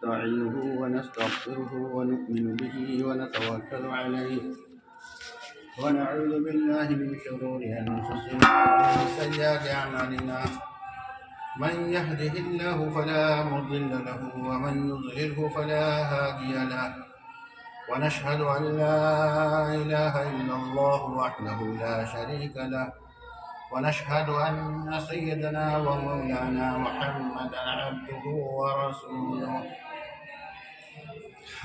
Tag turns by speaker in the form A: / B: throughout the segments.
A: ونستعينه ونستغفره ونؤمن به ونتوكل عليه ونعوذ بالله من شرور أنفسنا ومن سيئات أعمالنا من يهده الله فلا مضل له ومن يضلله فلا هادي له ونشهد أن لا إله إلا الله وحده لا شريك له ونشهد أن سيدنا ومولانا محمدا عبده ورسوله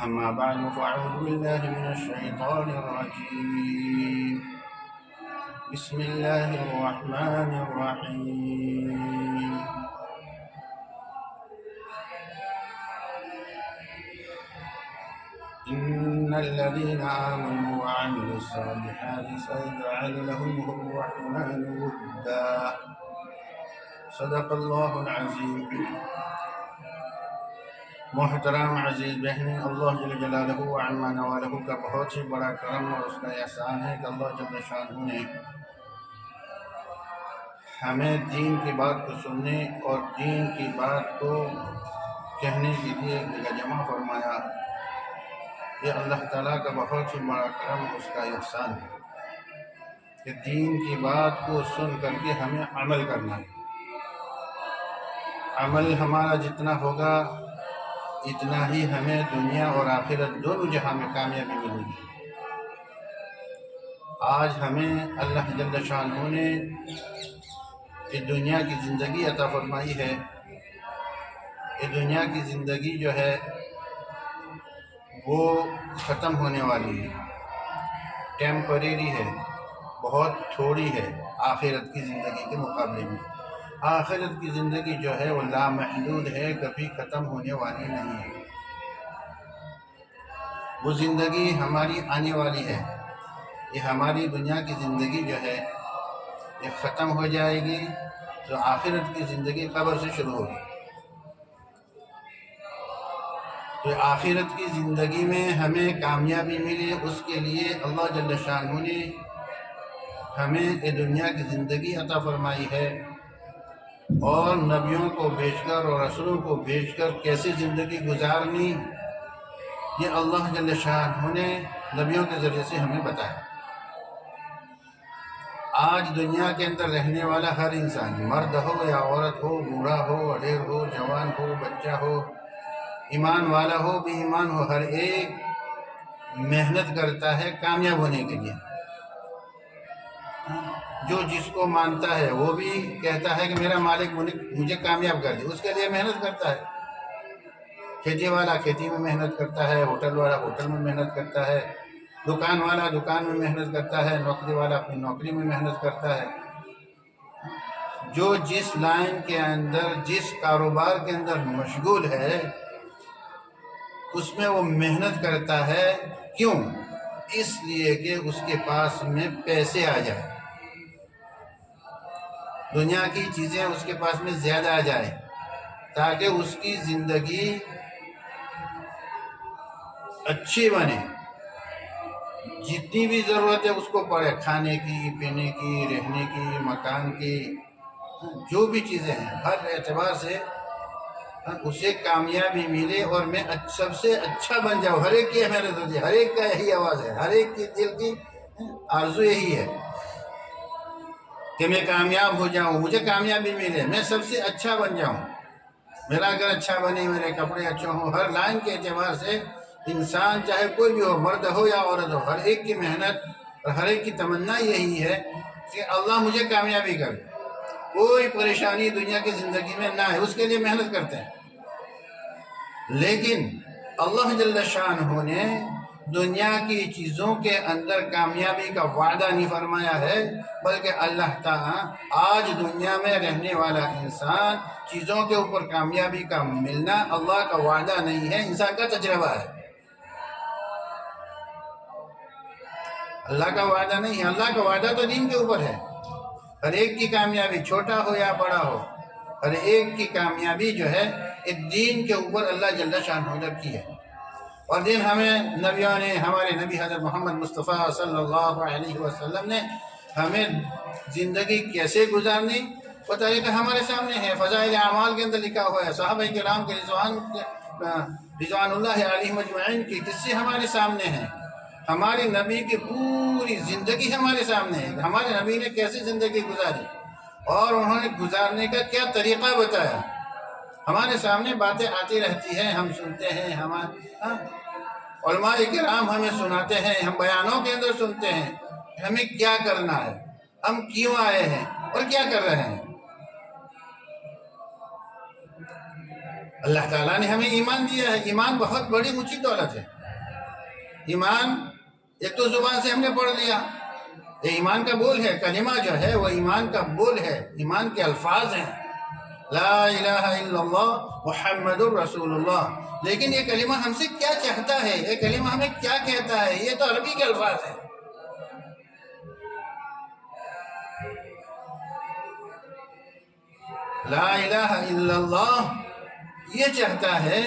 A: أما بعد فأعوذ بالله من الشيطان الرجيم بسم الله الرحمن الرحيم إن الذين آمنوا وعملوا الصالحات سيجعل لهم الرحمن ودا صدق الله العظيم. محترم عزیز بہنیں، اللہ جل جلالہ و عما نوالہ کا بہت ہی بڑا کرم اور اس کا احسان ہے کہ اللہ جل شانہ نے ہمیں دین کی بات کو سننے اور دین کی بات کو کہنے کے لیے ایک جگہ جمع فرمایا. یہ اللہ تعالیٰ کا بہت ہی بڑا کرم اس کا احسان ہے کہ دین کی بات کو سن کر کے ہمیں عمل کرنا ہے. عمل ہمارا جتنا ہوگا اتنا ہی ہمیں دنیا اور آخرت دونوں جہاں میں کامیابی ملے گی. آج ہمیں اللہ جل شانہ نے یہ دنیا کی زندگی عطا فرمائی ہے. یہ دنیا کی زندگی جو ہے وہ ختم ہونے والی ہے، ٹیمپریری ہے، بہت تھوڑی ہے آخرت کی زندگی کے مقابلے میں. آخرت کی زندگی جو ہے وہ لامحدود ہے، کبھی ختم ہونے والی نہیں ہے. وہ زندگی ہماری آنے والی ہے. یہ ہماری دنیا کی زندگی جو ہے یہ ختم ہو جائے گی تو آخرت کی زندگی قبر سے شروع ہوگی. تو آخرت کی زندگی میں ہمیں کامیابی ملے، اس کے لیے اللہ جل شانہ نے ہمیں یہ دنیا کی زندگی عطا فرمائی ہے، اور نبیوں کو بھیج کر اور رسولوں کو بھیج کر کیسے زندگی گزارنی یہ اللہ جل شانہ نے نبیوں کے ذریعے سے ہمیں بتایا. آج دنیا کے اندر رہنے والا ہر انسان، مرد ہو یا عورت ہو، بوڑھا ہو، اڈیر ہو، جوان ہو، بچہ ہو، ایمان والا ہو، بے ایمان ہو، ہر ایک محنت کرتا ہے کامیاب ہونے کے لیے. جو جس کو مانتا ہے وہ بھی کہتا ہے کہ میرا مالک مجھے کامیاب کر دے، اس کے لیے محنت کرتا ہے. کھیتی والا کھیتی میں محنت کرتا ہے، ہوٹل والا ہوٹل میں محنت کرتا ہے، دکان والا دکان میں محنت کرتا ہے، نوکری والا اپنی نوکری میں محنت کرتا ہے. جو جس لائن کے اندر، جس کاروبار کے اندر مشغول ہے اس میں وہ محنت کرتا ہے. کیوں؟ اس لیے کہ اس کے پاس میں پیسے آ جائیں، دنیا کی چیزیں اس کے پاس میں زیادہ آ جائیں، تاکہ اس کی زندگی اچھی بنے. جتنی بھی ضرورت ہے اس کو پڑے، کھانے کی، پینے کی، رہنے کی، مکان کی، جو بھی چیزیں ہیں ہر اعتبار سے اسے کامیابی ملے اور میں سب سے اچھا بن جاؤں. ہر ایک کی محنت ہوتی ہے، ہر ایک کا یہی آواز ہے، ہر ایک کی دل کی آرزو یہی ہے کہ میں کامیاب ہو جاؤں، مجھے کامیابی ملے، میں سب سے اچھا بن جاؤں، میرا گھر اچھا بنے، میرے کپڑے اچھے ہوں. ہر لائن کے اعتبار سے انسان چاہے کوئی بھی ہو، مرد ہو یا عورت ہو، ہر ایک کی محنت اور ہر ایک کی تمنا یہی ہے کہ اللہ مجھے کامیابی کر دے. کوئی پریشانی دنیا کی زندگی میں نہ ہے، اس کے لیے محنت کرتے ہیں. لیکن اللہ جل شانہ نے دنیا کی چیزوں کے اندر کامیابی کا وعدہ نہیں فرمایا ہے، بلکہ اللہ تعالیٰ آج دنیا میں رہنے والا انسان چیزوں کے اوپر کامیابی کا ملنا اللہ کا وعدہ نہیں ہے، انسان کا تجربہ ہے. اللہ کا وعدہ نہیں ہے. اللہ کا وعدہ تو دین کے اوپر ہے. ہر ایک کی کامیابی، چھوٹا ہو یا بڑا ہو، ہر ایک کی کامیابی جو ہے اس دین کے اوپر اللہ جل شانہ نے رکھی ہے. اور دین ہمیں نبیوں نے، ہمارے نبی حضرت محمد مصطفیٰ صلی اللہ علیہ وسلم نے ہمیں زندگی کیسے گزارنی وہ طریقہ ہمارے سامنے ہے. فضائل اعمال کے اندر لکھا ہوا ہے، صحابہ کرام کے رضوان رضوان اللہ علیہم اجمعین کے قصے ہمارے سامنے ہیں، ہمارے نبی کی پوری زندگی ہمارے سامنے ہے، ہمارے نبی نے کیسے زندگی گزاری اور انہوں نے گزارنے کا کیا طریقہ بتایا۔ ہمارے سامنے باتیں آتی رہتی ہیں، ہم سنتے ہیں، علماء کرام ہمیں سناتے ہیں، ہم بیانوں کے اندر سنتے ہیں کہ ہمیں کیا کرنا ہے، ہم کیوں آئے ہیں اور کیا کر رہے ہیں۔ اللہ تعالیٰ نے ہمیں ایمان دیا ہے، ایمان بہت بڑی اونچی دولت ہے۔ ایمان ایک تو زبان سے ہم نے پڑھ لیا، یہ ایمان کا بول ہے، کلمہ جو ہے وہ ایمان کا بول ہے، ایمان کے الفاظ ہیں، لا الہ الا اللہ محمد الرسول اللہ۔ لیکن یہ کلمہ ہم سے کیا چاہتا ہے، یہ کلمہ ہمیں کیا کہتا ہے؟ یہ تو عربی کے الفاظ ہیں۔ لا الہ الا اللہ یہ چاہتا ہے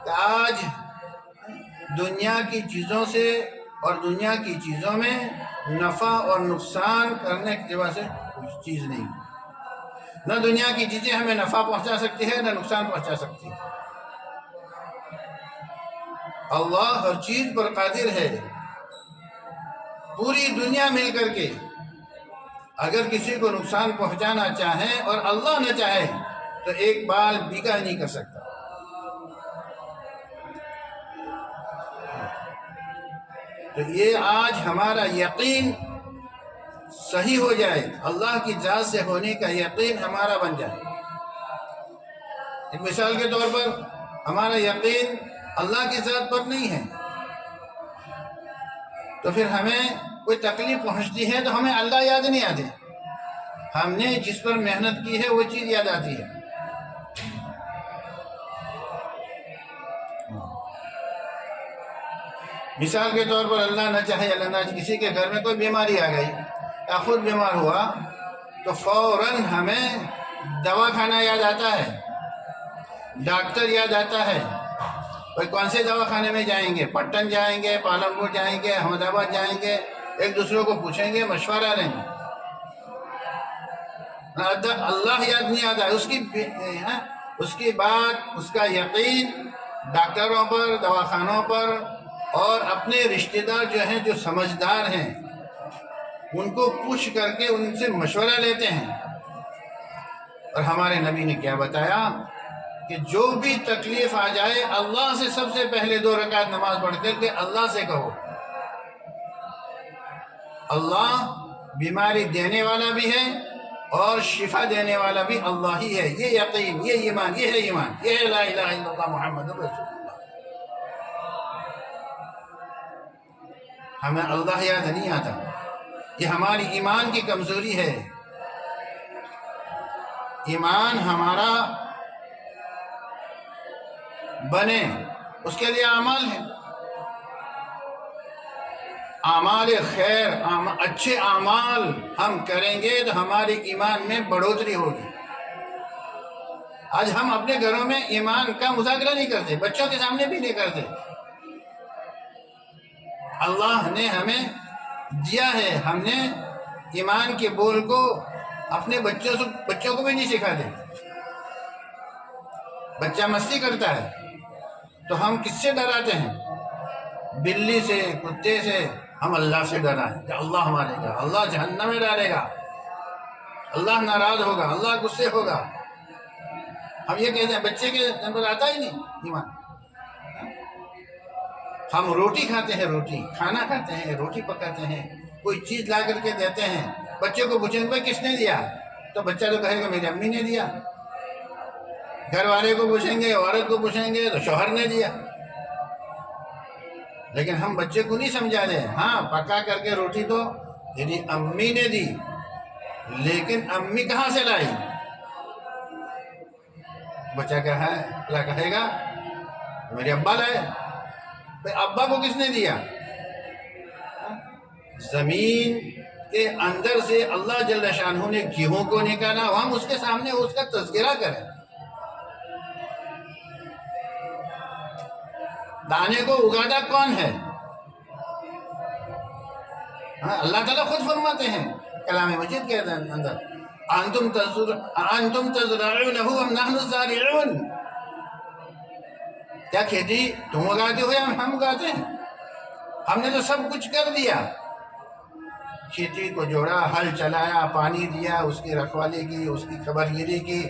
A: کہ آج دنیا کی چیزوں سے اور دنیا کی چیزوں میں نفع اور نقصان کرنے کی وجہ سے کوئی چیز نہیں، نہ دنیا کی چیزیں ہمیں نفع پہنچا سکتی ہے نہ نقصان پہنچا سکتی ہے۔ اللہ ہر چیز پر قادر ہے۔ پوری دنیا مل کر کے اگر کسی کو نقصان پہنچانا چاہے اور اللہ نہ چاہے تو ایک بال بیگا نہیں کر سکتا۔ تو یہ آج ہمارا یقین صحیح ہو جائے، اللہ کی ذات سے ہونے کا یقین ہمارا بن جائے۔ ایک مثال کے طور پر ہمارا یقین اللہ کی ذات پر نہیں ہے تو پھر ہمیں کوئی تکلیف پہنچتی ہے تو ہمیں اللہ یاد نہیں آتے، ہم نے جس پر محنت کی ہے وہ چیز یاد آتی ہے۔ مثال کے طور پر اللہ نہ چاہے کسی کے گھر میں کوئی بیماری آ گئی یا خود بیمار ہوا تو فوراً ہمیں دوا کھانا یاد آتا ہے، ڈاکٹر یاد آتا ہے۔ کوئی کون سے دوا خانے میں جائیں گے، پٹن جائیں گے، پالنپور جائیں گے، احمد آباد جائیں گے، ایک دوسرے کو پوچھیں گے، مشورہ لیں گے۔ اللہ یاد نہیں آتا، اس کی بات، اس کا یقین ڈاکٹروں پر، دواخانوں پر اور اپنے رشتہ دار جو ہیں جو سمجھدار ہیں ان کو پوچھ کر کے ان سے مشورہ لیتے ہیں۔ اور ہمارے نبی نے کیا بتایا کہ جو بھی تکلیف آ جائے اللہ سے سب سے پہلے 2 رکعت نماز پڑھ کر کے اللہ سے کہو۔ اللہ بیماری دینے والا بھی ہے اور شفا دینے والا بھی اللہ ہی ہے۔ یہ یقین، یہ ایمان، یہ ہے ایمان، یہ ہے لا الہ الا اللہ محمد رسول اللہ۔ ہمیں اللہ یاد نہیں آتا، یہ ہماری ایمان کی کمزوری ہے۔ ایمان ہمارا بنے اس کے لیے اعمال ہیں، اعمال خیر، اچھے اعمال ہم کریں گے تو ہمارے ایمان میں بڑھوتری ہوگی۔ آج ہم اپنے گھروں میں ایمان کا مذاکرہ نہیں کرتے، بچوں کے سامنے بھی نہیں کرتے۔ اللہ نے ہمیں دیا ہے، ہم نے ایمان کے بول کو اپنے بچوں کو بھی نہیں سکھاتے۔ بچہ مستی کرتا ہے تو ہم کس سے ڈراتے ہیں؟ بلی سے، کتے سے۔ ہم اللہ سے ڈرائیں کہ اللہ مارے گا، اللہ جہنم میں ڈالے گا، اللہ ناراض ہوگا، اللہ غصے ہوگا۔ ہم یہ کہتے ہیں، بچے کے اندر آتا ہی نہیں ایمان۔ ہم روٹی کھاتے ہیں، روٹی کھانا کھاتے ہیں، روٹی پکاتے ہیں، کوئی چیز لا کر کے دیتے ہیں، بچے کو پوچھیں گے بھائی کس نے دیا تو بچہ تو کہے گا میری امی نے دیا۔ گھر والے کو پوچھیں گے، عورت کو پوچھیں گے تو شوہر نے دیا۔ لیکن ہم بچے کو نہیں سمجھا دیں، ہاں پکا کر کے روٹی تو تیری امی نے دی، لیکن امی کہاں سے لائی؟ بچہ کیا کہے گا؟ میرے ابا لائے۔ ابا کو کس نے دیا؟ زمین کے اندر سے اللہ جل شانہ نے گیہوں کو نکالا، ہم اس کے سامنے اس کا تذکرہ کریں۔ دانے کو اگاتا کون ہے؟ اللہ تعالیٰ خود فرماتے ہیں کلام مجید کے اندر، انتم تزرعونہ ام نحن الزارعون، کیا کھیتی تم اگاتے ہو یا ہم اگاتے ہیں؟ ہم نے تو سب کچھ کر دیا، کھیتی کو جوڑا، ہل چلایا، پانی دیا، اس کی رکھوالی کی، اس کی خبرگیری کی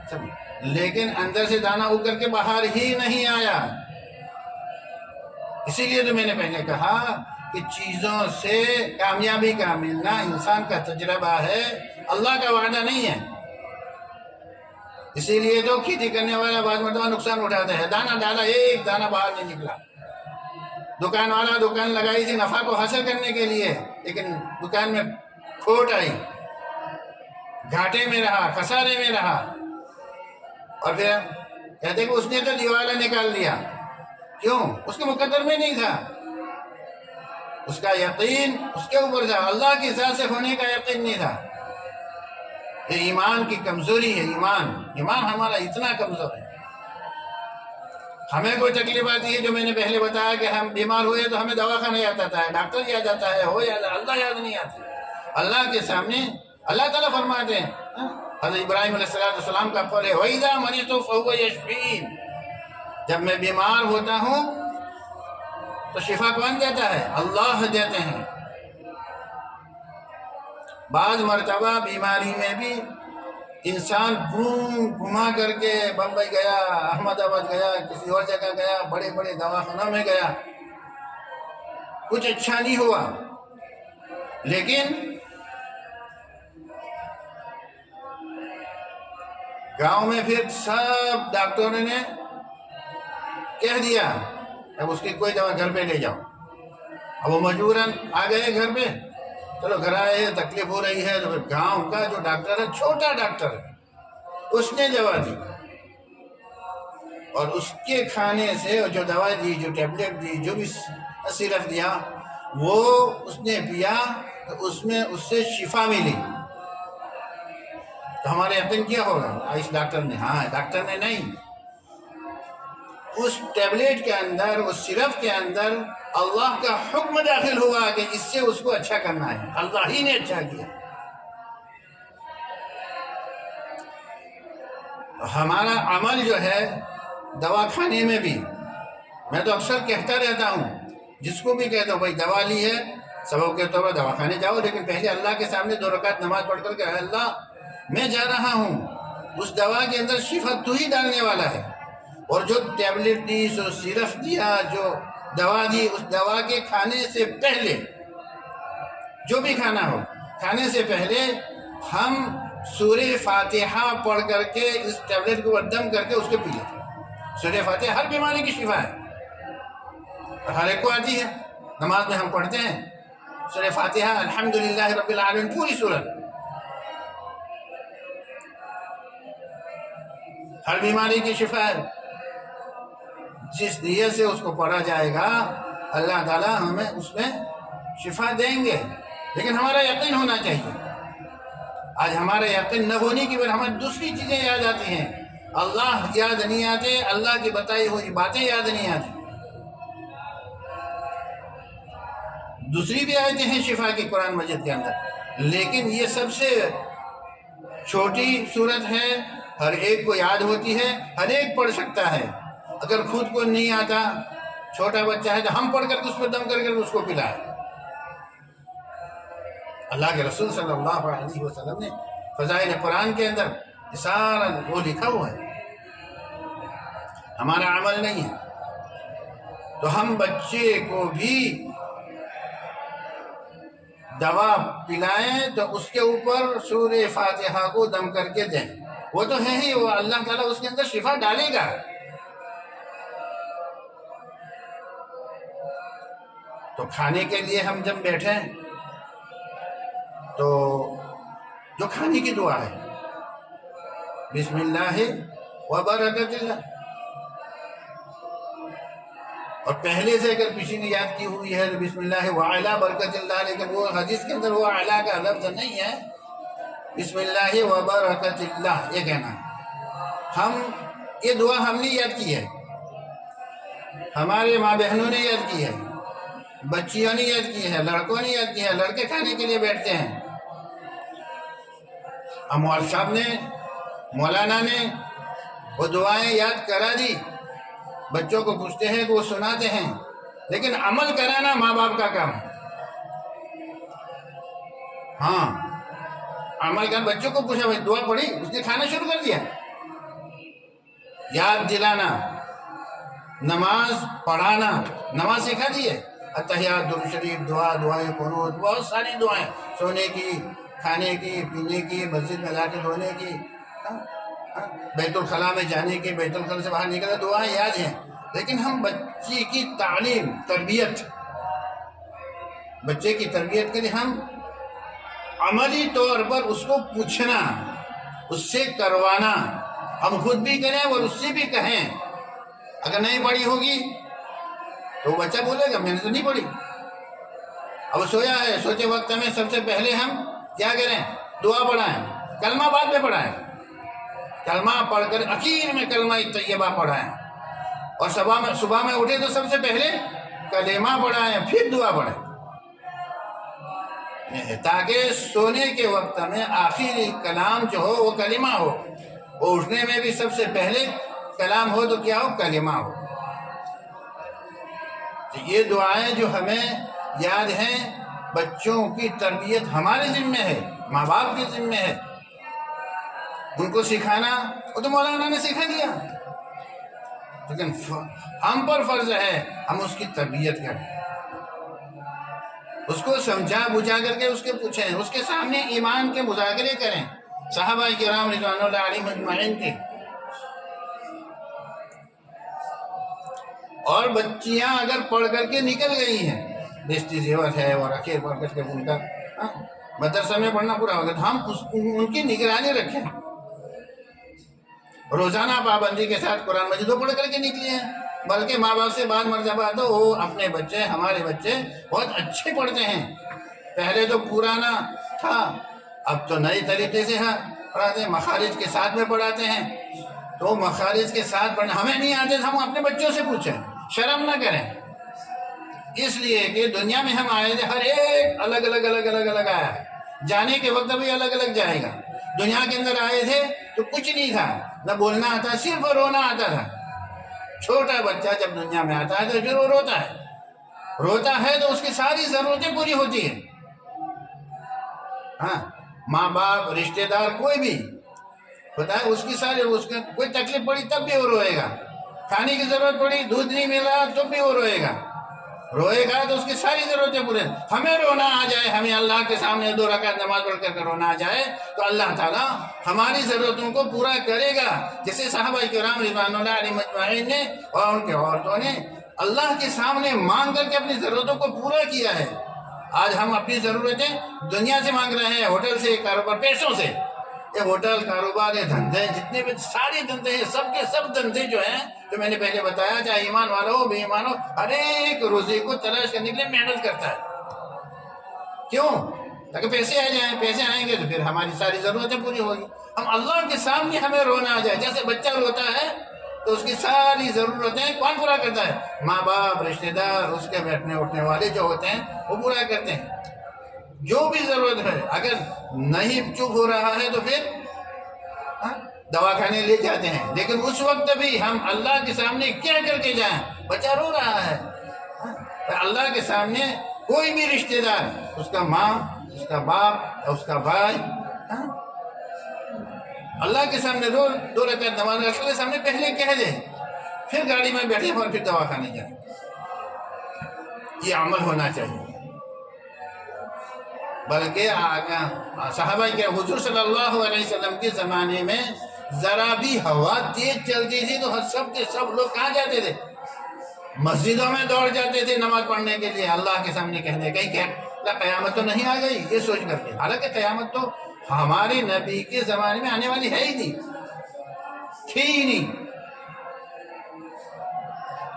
A: سب، لیکن اندر سے دانہ اگ کے باہر ہی نہیں آیا۔ اسی لیے تو میں نے پہلے کہا کہ چیزوں سے کامیابی کا ملنا انسان کا تجربہ ہے، اللہ کا وعدہ نہیں ہے۔ اسی لیے تو کھیتی کرنے والا بعض مرتبہ نقصان اٹھاتا ہے، دانہ ڈالا ایک دانہ باہر نہیں نکلا، دکان والا دکان لگائی تھی نفع کو حاصل کرنے کے لیے، لیکن دکان میں کھوٹ آئی، گھاٹے میں رہا، خسارے میں رہا، اور پھر کہتے کہ اس نے تو دیوالا نکال دیا۔ کیوں؟ اس کے مقدر میں نہیں تھا، اس کا یقین اس کے اوپر تھا، اللہ کی ذات سے ہونے کا یقین نہیں تھا۔ یہ ایمان کی کمزوری ہے، ایمان ہمارا اتنا کمزور ہے۔ ہمیں کوئی تکلیف آتی ہے، جو میں نے پہلے بتایا کہ ہم بیمار ہوئے تو ہمیں دواخانہ یاد آتا ہے، ڈاکٹر یاد آتا ہے، اللہ یاد نہیں آتا۔ اللہ کے سامنے اللہ تعالیٰ فرماتے ہیں، حضرت ابراہیم علیہ السلام کا قول ہے وَإِذَا مَرِضْتُ فَهُوَ يَشْفِينِ، جب میں بیمار ہوتا ہوں تو شفا کون دیتا ہے؟ اللہ دیتے ہیں۔ بعض مرتبہ بیماری میں بھی انسان گھما کر کے بمبئی گیا، احمد آباد گیا، کسی اور جگہ گیا، بڑے بڑے دواخانوں میں گیا، کچھ اچھا نہیں ہوا، لیکن گاؤں میں پھر سب ڈاکٹروں نے کہہ دیا اب اس کی کوئی دوا گھر پہ لے جاؤ۔ اب وہ مجبوراً آ گئے گھر پہ، چلو گھر آئے، تکلیف ہو رہی ہے، تو پھر گاؤں کا جو ڈاکٹر ہے، چھوٹا ڈاکٹر ہے، اس نے دوا دی، اور اس کے کھانے سے جو دوا دی، جو ٹیبلٹ دی، جو بھی سیرپ دیا، وہ اس نے پیا تو اس سے شفا ملی۔ تو ہمارے یقین کیا ہوگا؟ اس ڈاکٹر نے، ہاں ڈاکٹر نے نہیں، اس ٹیبلٹ کے اندر، اس سیرپ کے اندر اللہ کا حکم داخل ہوا کہ اس سے اس کو اچھا کرنا ہے، اللہ ہی نے اچھا کیا۔ ہمارا عمل جو ہے دوا کھانے میں بھی، میں تو اکثر کہتا رہتا ہوں، جس کو بھی کہتا ہوں بھائی دوا لی ہے، سبب کے طور پر دوا کھانے جاؤ، لیکن پہلے اللہ کے سامنے 2 رکعت نماز پڑھ کر کہ اللہ میں جا رہا ہوں، اس دوا کے اندر شفا تو ہی ڈالنے والا ہے، اور جو ٹیبلٹ دی، جو سیرپ دیا، جو دوا دی، اس دوا کے کھانے سے پہلے، جو بھی کھانا ہو، کھانے سے پہلے ہم سورہ فاتحہ پڑھ کر کے اس ٹیبلٹ کو دم کر کے اس کو پی لیتے ہیں۔ سورہ فاتحہ ہر بیماری کی شفا ہے، اور ہر ایک کو آتی ہے، نماز میں ہم پڑھتے ہیں سورہ فاتحہ، الحمدللہ رب العالمین، پوری سورت، ہر بیماری کی شفا ہے۔ جس نیت سے اس کو پڑھا جائے گا اللہ تعالیٰ ہمیں اس میں شفا دیں گے، لیکن ہمارا یقین ہونا چاہیے۔ آج ہمارا یقین نہ ہونے کی وجہ ہمیں دوسری چیزیں یاد آتی ہیں، اللہ یاد نہیں آتے، اللہ کی بتائی ہوئی باتیں یاد نہیں آتی۔ دوسری بھی آیتیں ہیں شفا کی قرآن مجید کے اندر، لیکن یہ سب سے چھوٹی صورت ہے، ہر ایک کو یاد ہوتی ہے، ہر ایک پڑھ سکتا ہے۔ اگر خود کو نہیں آتا، چھوٹا بچہ ہے تو ہم پڑھ کر کے اس پر دم کر کے اس کو پلائے۔ اللہ کے رسول صلی اللہ علیہ وسلم نے فضائل قرآن کے اندر سارا وہ لکھا ہوا ہے، ہمارا عمل نہیں ہے۔ تو ہم بچے کو بھی دوا پلائیں تو اس کے اوپر سورہ فاتحہ کو دم کر کے دیں، وہ تو ہے ہی، وہ اللہ تعالیٰ اس کے اندر شفا ڈالے گا۔ تو کھانے کے لیے ہم جب بیٹھیں تو جو کھانے کی دعا ہے، بسم اللہ وبرکت اللہ، اور پہلے سے اگر کسی نے یاد کی ہوئی ہے تو بسم اللہ وعلی برکت اللہ، لیکن وہ حدیث کے اندر وہ اعلیٰ کا لفظ نہیں ہے، بسم اللہ وبرکت اللہ یہ کہنا ہے۔ ہم یہ دعا ہم نے یاد کی ہے، ہمارے ماں بہنوں نے یاد کی ہے، بچیوں نے یاد کی ہے، لڑکوں نے یاد کی ہے، لڑکے کھانے کے لیے بیٹھتے ہیں، اموال صاحب نے، مولانا نے وہ دعائیں یاد کرا دی، بچوں کو پوچھتے ہیں تو وہ سناتے ہیں، لیکن عمل کرانا ماں باپ کا کام ہے۔ ہاں، عمل کر، بچوں کو پوچھا بھائی دعا پڑھی، اس نے کھانا شروع کر دیا، یاد دلانا، نماز پڑھانا، نماز سکھا دی ہے، اتحیات، درود شریف، دعائیں قنوت، بہت ساری دعائیں، سونے کی، کھانے کی، پینے کی، مسجد میں داخل ہونے کی، بیت الخلاء میں جانے کی، بیت الخلاء سے باہر نکلنا، دعائیں یاد ہیں، لیکن ہم بچے کی تعلیم، تربیت، بچے کی تربیت کے لیے ہم عملی طور پر اس کو پوچھنا، اس سے کروانا، ہم خود بھی کریں اور اس سے بھی کہیں۔ اگر نہیں پڑھی ہوگی تو وہ بچہ بولے گا میں نے تو نہیں پڑھی، اب سویا ہے، سوتے وقت میں سب سے پہلے ہم کیا کریں؟ دعا پڑھائیں، کلمہ بعد میں پڑھائیں، کلمہ پڑھ کر اخیر میں کلمہ طیبہ پڑھائیں، اور صبح میں اٹھے تو سب سے پہلے کلمہ پڑھائیں، پھر دعا پڑھائیں، تاکہ سونے کے وقت میں آخری کلام جو ہو وہ کلمہ ہو، اور اٹھنے میں بھی سب سے پہلے کلام ہو تو کیا ہو؟ کلمہ ہو۔ تو یہ دعائیں جو ہمیں یاد ہیں، بچوں کی تربیت ہمارے ذمہ ہے، ماں باپ کے ذمہ ہے، ان کو سکھانا، وہ تو مولانا نے سکھا دیا، لیکن ہم پر فرض ہے ہم اس کی تربیت کریں، اس کو سمجھا بجھا کر کے اس کے پوچھیں، اس کے سامنے ایمان کے مذاکرے کریں، صحابہ کرام رضوان اللہ علیہم اجمعین کے۔ اور بچیاں اگر پڑھ کر کے نکل گئی ہیں، بےشتی زیور ہے اور اخیر پڑھ کر کے ان کا مدرسہ میں پڑھنا پورا ہوگا، تو ہم ان کی نگرانی رکھیں، روزانہ پابندی کے ساتھ قرآن مجید پڑھ کر کے نکلی ہیں، بلکہ ماں باپ سے بعض مرتبہ تو وہ اپنے بچے، ہمارے بچے بہت اچھے پڑھتے ہیں، پہلے تو پرانا تھا، اب تو نئے طریقے سے پڑھاتے ہیں، مخارج کے ساتھ میں پڑھاتے ہیں، تو مخارج کے ساتھ پڑھنا ہمیں نہیں آتے تو ہم اپنے بچوں سے پوچھیں، شرم نہ کریں، اس لیے کہ دنیا میں ہم آئے تھے، ہر ایک الگ الگ آیا ہے، جانے کے وقت بھی الگ الگ جائے گا، دنیا کے اندر آئے تھے تو کچھ نہیں تھا، نہ بولنا آتا، صرف رونا آتا تھا، چھوٹا بچہ جب دنیا میں آتا ہے تو پھر وہ روتا ہے تو اس کی ساری ضرورتیں پوری ہوتی ہیں، ہاں، ماں باپ، رشتہ دار، کوئی بھی ہوتا ہے، اس کی کوئی تکلیف پڑی تب بھی وہ روئے گا، کھانے کی ضرورت پڑی، دودھ نہیں ملا تب بھی وہ روئے گا تو اس کی ساری ضرورتیں پورے۔ ہمیں رونا آ جائے، ہمیں اللہ کے سامنے 2 رکعت نماز پڑھ کر رونا آ جائے تو اللہ تعالیٰ ہماری ضرورتوں کو پورا کرے گا، جیسے صحابہ کرام رضوان اللہ علیہم اجمعین نے اور ان کے عورتوں نے اللہ کے سامنے مانگ کر کے اپنی ضرورتوں کو پورا کیا ہے۔ آج ہم اپنی ضرورتیں دنیا سے مانگ رہے ہیں، ہوٹل سے، کاروبار، پیسوں سے، یہ ہوٹل، کاروبار، یہ دھندے، جتنے بھی سارے دھندے ہیں، سب کے سب دھندے جو ہیں، جو میں نے پہلے بتایا، چاہے ایمان والا ہو، بے ایمان ہو، ہر ایک روزی کو تلاش کرنے کے لیے محنت کرتا ہے، کیوں؟ تاکہ پیسے آ جائیں، پیسے آئیں گے تو پھر ہماری ساری ضرورتیں پوری ہوگی۔ ہم اللہ کے سامنے ہمیں رونا آ جائے، جیسے بچہ روتا ہے تو اس کی ساری ضرورتیں کون پورا کرتا ہے؟ ماں باپ، رشتہ دار، اس کے بیٹھنے اٹھنے والے جو ہوتے ہیں وہ پورا کرتے ہیں، جو بھی ضرورت ہے۔ اگر نہیں چپ ہو رہا ہے تو پھر دواخانے لے جاتے ہیں، لیکن اس وقت بھی ہم اللہ کے سامنے کیا کر کے جائیں؟ بچہ رو رہا ہے، اللہ کے سامنے کوئی بھی رشتہ دار، اس کا ماں، اس کا باپ، اس کا بھائی، اللہ کے سامنے 2 رکعت نماز اللہ کے سامنے پہلے کہہ دیں، پھر گاڑی میں بیٹھے اور پھر دواخانے جائیں۔ یہ عمل ہونا چاہیے، بلکہ صحابہ کے حضور صلی اللہ علیہ وسلم کے زمانے میں ذرا بھی ہوا تیز چلتی تھی تو سب کے سب لوگ کہاں جاتے تھے؟ مسجدوں میں دوڑ جاتے تھے نماز پڑھنے کے لیے، اللہ کے سامنے کہنے، کہیں کہ قیامت تو نہیں آ گئی، یہ سوچ کر کے، حالانکہ قیامت تو ہمارے نبی کے زمانے میں آنے والی ہے ہی تھی ہی نہیں،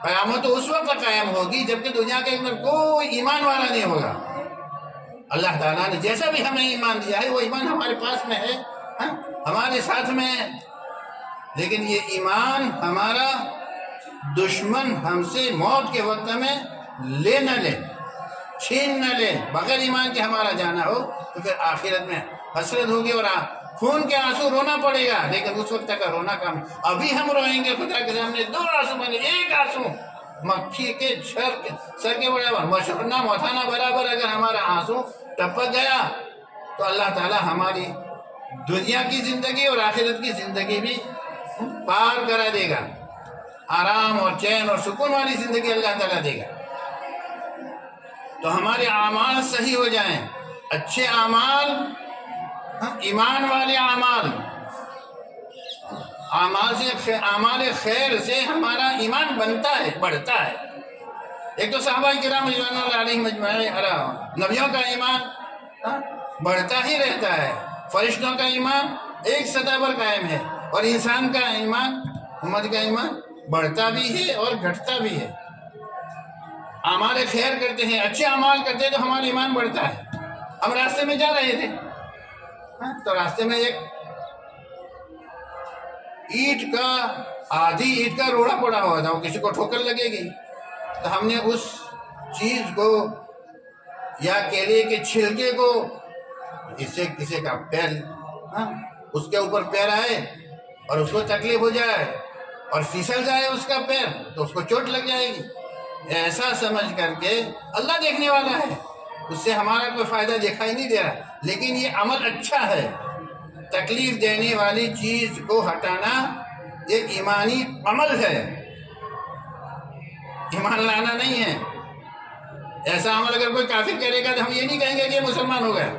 A: قیامت تو اس وقت قائم ہوگی جبکہ دنیا کے اندر کوئی ایمان والا نہیں ہوگا۔ اللہ تعالیٰ نے جیسا بھی ہمیں ایمان دیا ہے وہ ایمان ہمارے پاس میں ہے، ہمارے ساتھ میں ہے، لیکن یہ ایمان ہمارا دشمن ہم سے موت کے وقت میں لے نہ لے، چھین نہ لے، بغیر ایمان کے ہمارا جانا ہو تو پھر آخرت میں حسرت ہوگی، اور خون کے آنسو رونا پڑے گا، لیکن اس وقت کا رونا کم۔ ابھی ہم روئیں گے خدا کے سامنے، 2 آنسو بنے، 1 آنسو مکھی کے سر کے برابر، مشرنا موتھانا برابر اگر ہمارا آنسو ٹپک گیا تو اللہ تعالی ہماری دنیا کی زندگی اور آخرت کی زندگی بھی پار کرا دے گا، آرام اور چین اور سکون والی زندگی اللہ تعالیٰ دے گا۔ تو ہمارے اعمال صحیح ہو جائیں، اچھے اعمال، ایمان والے اعمال، اعمال خیر سے ہمارا ایمان بنتا ہے، بڑھتا ہے۔ ایک تو صحابہ کرام رضوان اللہ علیہم اجمعین، نبیوں کا ایمان بڑھتا ہی رہتا ہے، فرشتوں کا ایمان ایک سطح پر قائم ہے، اور انسان کا ایمان، امت کا ایمان بڑھتا بھی ہے اور گھٹتا بھی ہے۔ اعمال خیر کرتے ہیں، اچھے اعمال کرتے ہیں تو ہمارا ایمان بڑھتا ہے۔ ہم راستے میں جا رہے تھے تو راستے میں ایک آدھی اینٹ کا روڑا پڑا ہوا تھا، وہ کسی کو ٹھوکر لگے گی تو ہم نے اس چیز کو یا کیلے کے چھلکے کو، کسی کا پیر اس کے اوپر پیر آئے اور اس کو تکلیف ہو جائے اور پھسل جائے اس کا پیر تو اس کو چوٹ لگ جائے گی، ایسا سمجھ کر کے اللہ دیکھنے والا ہے، اس سے ہمارا کوئی فائدہ دکھائی نہیں دے رہا، لیکن یہ عمل اچھا ہے۔ تکلیف دینے والی چیز کو ہٹانا یہ ایمانی عمل ہے، ایمان لانا نہیں ہے۔ ایسا عمل اگر کوئی کافر کرے گا تو ہم یہ نہیں کہیں گے کہ یہ مسلمان ہو گیا،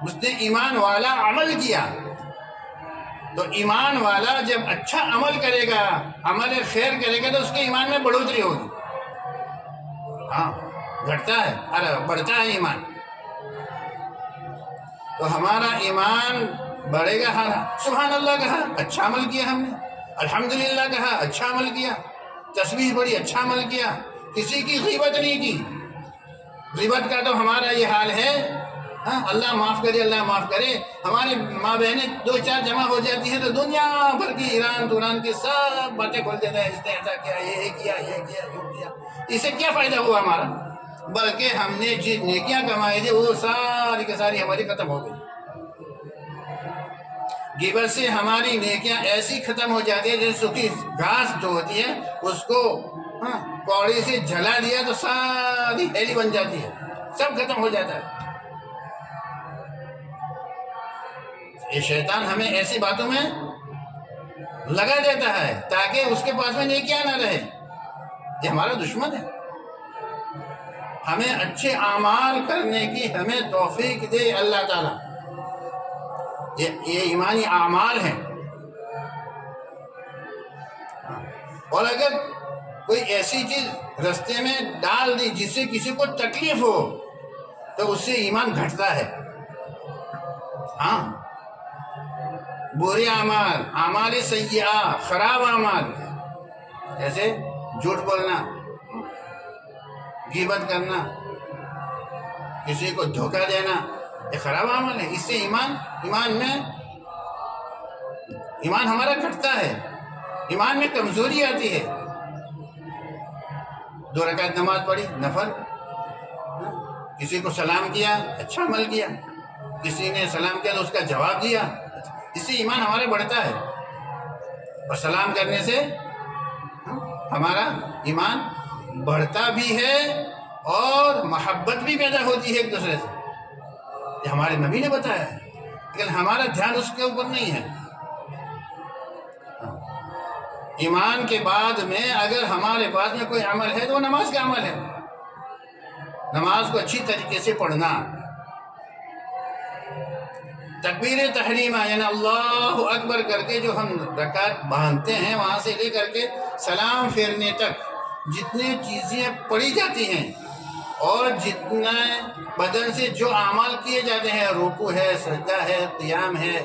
A: اس نے ایمان والا عمل کیا۔ تو ایمان والا جب اچھا عمل کرے گا، عمل خیر کرے گا تو اس کے ایمان میں بڑھوتری ہوگی، گھٹتا ہے، بڑھتا ہے ایمان۔ تو ہمارا ایمان بڑھے گا، سبحان اللہ کہا، اچھا عمل کیا ہم نے، الحمدللہ کہا، اچھا عمل کیا، تسبیح پڑھی، اچھا عمل کیا، کسی کی غیبت نہیں کی۔ غیبت کا تو ہمارا یہ حال ہے، اللہ معاف کرے، اللہ معاف کرے، ہمارے ماں بہنیں 2-4 جمع ہو جاتی ہیں تو دنیا بھر کی ایران توران کی سب باتیں کھول دیتے ہیں، اس نے ایسا کیا، یہ کیا، یہ کیا، یہ کیا۔ اس سے کیا فائدہ ہوا ہمارا؟ بلکہ ہم نے جو نیکیاں کمائی تھی وہ ساری کی ساری ہماری ختم ہو گئی۔ غیبت سے ہماری نیکیاں ایسی ختم ہو جاتی ہے جیسے سوکھی گھاس جو ہوتی ہے اس کو کوڑی سے جلا دیا تو ساری ہیلی بن جاتی ہے، سب ختم ہو جاتا ہے۔ یہ شیطان ہمیں ایسی باتوں میں لگا دیتا ہے تاکہ اس کے پاس میں نیکیاں نہ رہے، یہ ہمارا دشمن ہے۔ ہمیں اچھے اعمال کرنے کی ہمیں توفیق دے اللہ تعالیٰ، یہ ایمانی اعمال ہیں۔ اور اگر کوئی ایسی چیز رستے میں ڈال دی جس سے کسی کو تکلیف ہو تو اس سے ایمان گھٹتا ہے۔ برے اعمال، اعمال سیئہ، خراب اعمال، جیسے جھوٹ بولنا، غیبت کرنا، کسی کو دھوکہ دینا، یہ خراب عمل ہے۔ اس سے ایمان ہمارا گھٹتا ہے، ایمان میں کمزوری آتی ہے۔ 2 رکعت نماز پڑھی نفل، کسی کو سلام کیا، اچھا عمل کیا، کسی نے سلام کیا تو اس کا جواب دیا، اس سے ایمان ہمارا بڑھتا ہے۔ اور سلام کرنے سے ہمارا ایمان بڑھتا بھی ہے اور محبت بھی پیدا ہوتی ہے ایک دوسرے سے، یہ ہمارے نبی نے بتایا ہے، لیکن ہمارا دھیان اس کے اوپر نہیں ہے۔ ایمان کے بعد میں اگر ہمارے پاس میں کوئی عمل ہے تو وہ نماز کا عمل ہے، نماز کو اچھی طریقے سے پڑھنا، تکبیر تحریمہ یعنی اللہ اکبر کر کے جو ہم رکعت باندھتے ہیں وہاں سے لے کر کے سلام پھیرنے تک جتنی چیزیں پڑھی جاتی ہیں اور جتنا بدن سے جو اعمال کیے جاتے ہیں، رکوع ہے، سجدہ ہے، قیام ہے،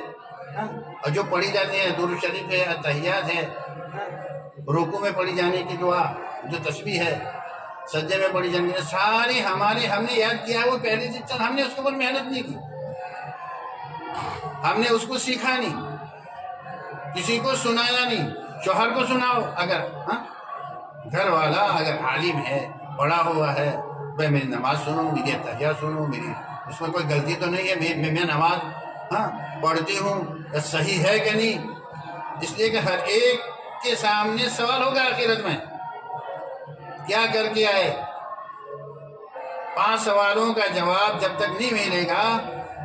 A: اور جو پڑھی جاتی ہیں درود شریف ہے، اتحیات ہے، رکوع میں پڑھی جانے کی دعا جو تسبیح ہے، سجدے میں پڑھی جانے کی، ساری ہم نے یاد کیا ہے وہ پہلے سے چل، ہم نے اس کے اوپر محنت نہیں کی، ہم نے اس کو سیکھا نہیں، کسی کو سنایا نہیں۔ شوہر کو سناؤ اگر گھر والا اگر عالم ہے، پڑھا ہوا ہے، بھائی میری نماز سنو، میری اتحیات سنو، میری اس میں کوئی غلطی تو نہیں ہے، میں نماز ہاں پڑھتی ہوں صحیح ہے کہ نہیں، اس لیے کہ ہر ایک کے سامنے سوال ہوگا آخرت میں، کیا کر کے آئے؟ 5 سوالوں کا جواب جب تک نہیں ملے گا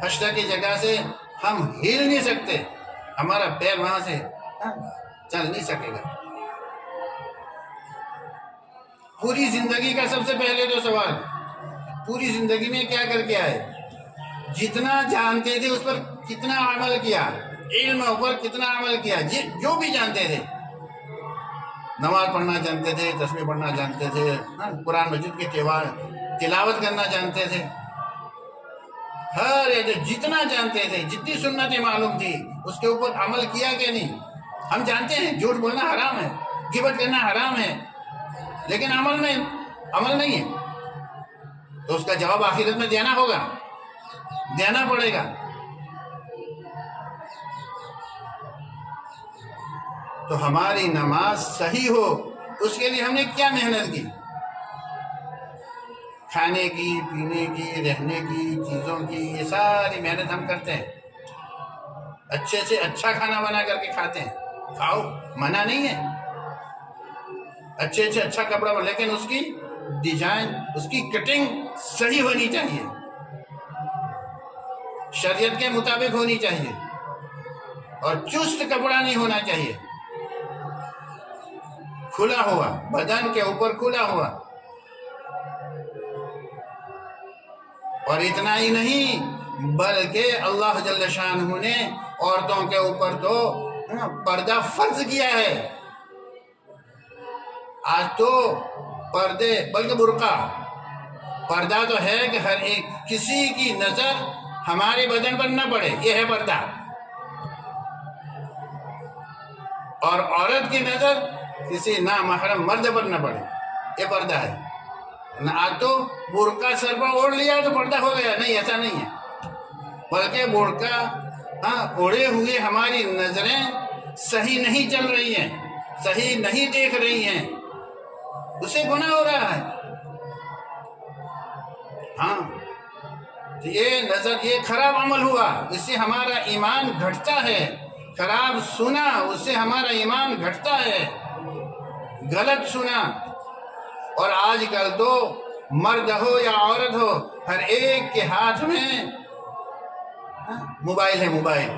A: حشر کی جگہ سے ہم ہل نہیں سکتے، ہمارا پیر وہاں سے چل نہیں سکے گا۔ پوری زندگی کا سب سے پہلے تو سوال، پوری زندگی میں کیا کر کے آئے؟ جتنا جانتے تھے اس پر کتنا عمل کیا، علم پر کتنا عمل کیا، جو بھی جانتے تھے، نماز پڑھنا جانتے تھے، تسبیح پڑھنا جانتے تھے، قرآن مجید کی تلاوت کرنا جانتے تھے، ہر جتنا جانتے تھے، جتنی سنتیں معلوم تھی اس کے اوپر عمل کیا کہ نہیں؟ ہم جانتے ہیں جھوٹ بولنا حرام ہے، غیبت کرنا حرام ہے، لیکن عمل نہیں ہے، تو اس کا جواب آخرت میں دینا ہوگا، دینا پڑے گا۔ تو ہماری نماز صحیح ہو اس کے لیے ہم نے کیا محنت کی؟ کھانے کی، پینے کی، رہنے کی، چیزوں کی، یہ ساری محنت ہم کرتے ہیں، اچھے سے اچھا کھانا بنا کر کے کھاتے ہیں، کھاؤ، منع نہیں ہے، اچھے سے اچھا کپڑا، لیکن اس کی ڈیزائن، اس کی کٹنگ صحیح ہونی چاہیے، شریعت کے مطابق ہونی چاہیے، اور چست کپڑا نہیں ہونا چاہیے، کھلا ہوا، بدن کے اوپر کھلا ہوا۔ اور اتنا ہی نہیں بلکہ اللہ جل شانہ نے عورتوں کے اوپر تو پردہ فرض کیا ہے، آج تو پردے بلکہ برقع، پردہ تو ہے کہ ہر ایک کسی کی نظر ہمارے بدن پر نہ پڑے، یہ ہے پردہ، اور عورت کی نظر کسی نامحرم مرد پر نہ پڑے، یہ پردہ ہے۔ آج تو برقع سر پر اوڑھ لیا تو پردہ ہو گیا، نہیں، ایسا نہیں ہے، بلکہ برقع اوڑھے ہوئے ہماری نظریں صحیح نہیں چل رہی ہیں، صحیح نہیں دیکھ رہی ہیں، اسے گناہ ہو رہا ہے۔ ہاں، یہ نظر، یہ خراب عمل ہوا، اس سے ہمارا ایمان گھٹتا ہے، خراب سنا اس سے ہمارا ایمان گھٹتا ہے، غلط سنا۔ اور آج کل تو مرد ہو یا عورت ہو، ہر ایک کے ہاتھ میں موبائل ہے، موبائل،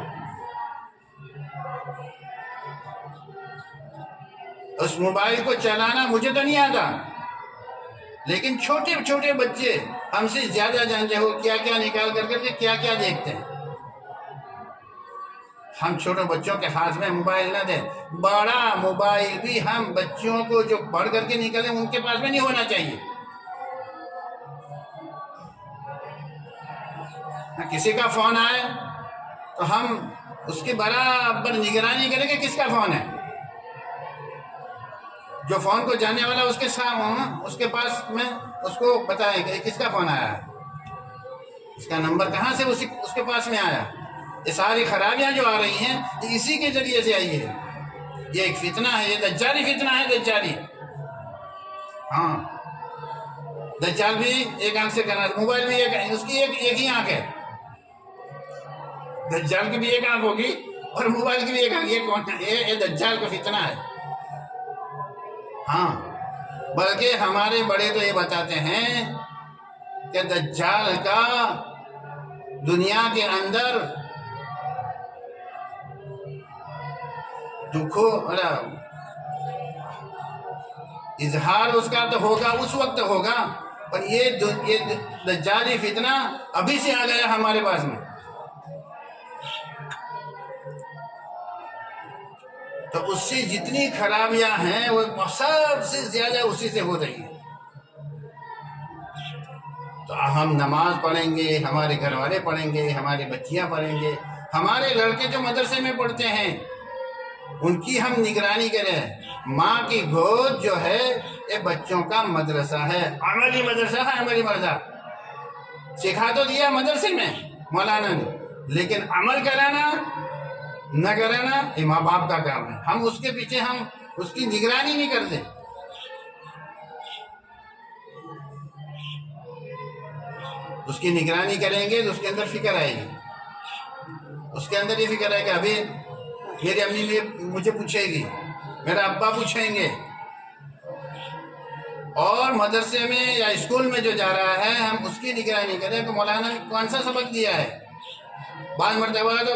A: اس موبائل کو چلانا مجھے تو نہیں آتا، لیکن چھوٹے چھوٹے بچے ہم سے زیادہ جانتے ہو کیا کیا نکال کر کے کیا کیا دیکھتے ہیں۔ ہم چھوٹے بچوں کے ہاتھ میں موبائل نہ دیں، بڑا موبائل بھی ہم بچوں کو جو پڑھ کر کے نکلے ان کے پاس میں نہیں ہونا چاہیے۔ کسی کا فون آئے تو ہم اس کی برابر نگرانی کریں کہ کس کا فون ہے، جو فون کو جاننے والا اس کے پاس میں اس کو بتائیں کہ کس کا فون آیا ہے، اس کا نمبر کہاں سے اس کے پاس میں آیا۔ یہ ساری خرابیاں جو آ رہی ہیں یہ اسی کے ذریعے سے آئی ہے، یہ ایک فتنہ ہے، یہ دجالی فتنہ ہے، دجالی۔ ہاں، دجال بھی ایک آنکھ سے کرنا، موبائل بھی اس کی ایک ہی آنکھ ہے، دجال کی بھی ایک آنکھ ہوگی اور موبائل کی بھی ایک آنکھ، یہ کون ہے؟ یہ دجال کا فتنہ ہے۔ ہاں، بلکہ ہمارے بڑے تو یہ بتاتے ہیں کہ دجال کا دنیا کے اندر اظہار اس کا تو ہوگا، اس وقت ہوگا، پر یہ دجالی فتنہ ابھی سے آ گیا ہمارے پاس میں، تو اس سے جتنی خرابیاں ہیں وہ سب سے زیادہ اسی سے ہو رہی ہیں۔ تو ہم نماز پڑھیں گے، ہمارے گھر والے پڑھیں گے، ہمارے بچیاں پڑھیں گے، ہمارے لڑکے جو مدرسے میں پڑھتے ہیں ان کی ہم نگرانی کریں۔ ماں کی گود جو ہے یہ بچوں کا مدرسہ ہے، عملی مدرسہ ہے، عملی مدرسہ سکھا تو دیا مدرسے میں مولانا نے، لیکن عمل کرانا نہ کرانا یہ ماں باپ کا کام ہے، ہم اس کے پیچھے ہم اس کی نگرانی نہیں کرتے۔ اس کی نگرانی کریں گے تو اس کے اندر فکر آئے گی، کے اندر یہ فکر ہے کہ ابھی میری امی مجھے پوچھے گی، میرا ابا پوچھیں گے، اور مدرسے میں یا اسکول میں جو جا رہا ہے ہم اس کی نگرانی کریں کہ مولانا نے کون سا سبق دیا ہے۔ بعض مرتبہ تو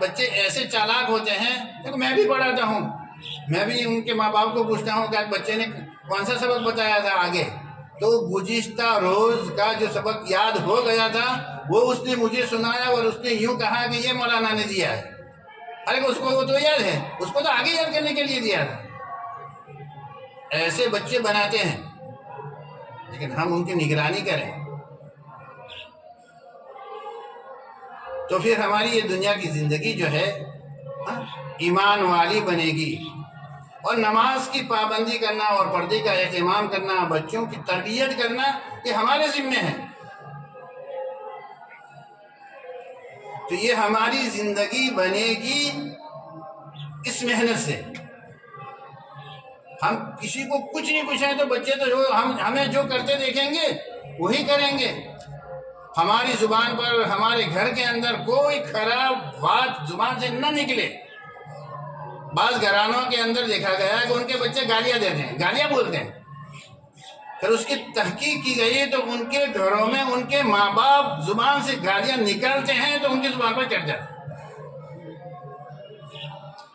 A: بچے ایسے چالاک ہوتے ہیں، دیکھو میں بھی پڑھاتا ہوں، میں بھی ان کے ماں باپ کو پوچھتا ہوں کہ آج بچے نے کون سا سبق بتایا تھا آگے، تو گزشتہ روز کا جو سبق یاد ہو گیا تھا وہ اس نے مجھے سنایا اور اس نے یوں کہا کہ یہ مولانا نے دیا ہے۔ ارے اس کو وہ تو یاد ہے، اس کو تو آگے یاد کرنے کے لیے دیا تھا۔ ایسے بچے بناتے ہیں، لیکن ہم ان کی نگرانی کریں تو پھر ہماری یہ دنیا کی زندگی جو ہے ایمان والی بنے گی۔ اور نماز کی پابندی کرنا اور پردے کا اہتمام کرنا، بچوں کی تربیت کرنا، یہ ہمارے ذمہ ہے۔ تو یہ ہماری زندگی بنے گی اس محنت سے۔ ہم کسی کو کچھ نہیں پوچھیں تو بچے تو ہمیں جو کرتے دیکھیں گے وہی کریں گے۔ ہماری زبان پر، ہمارے گھر کے اندر کوئی خراب بات زبان سے نہ نکلے۔ بعض گھرانوں کے اندر دیکھا گیا ہے کہ ان کے بچے گالیاں دیتے ہیں، گالیاں بولتے ہیں، پھر اس کی تحقیق کی گئی تو ان کے گھروں میں ان کے ماں باپ زبان سے گالیاں نکالتے ہیں تو ان کی زبان پر چڑھ جاتے ہیں۔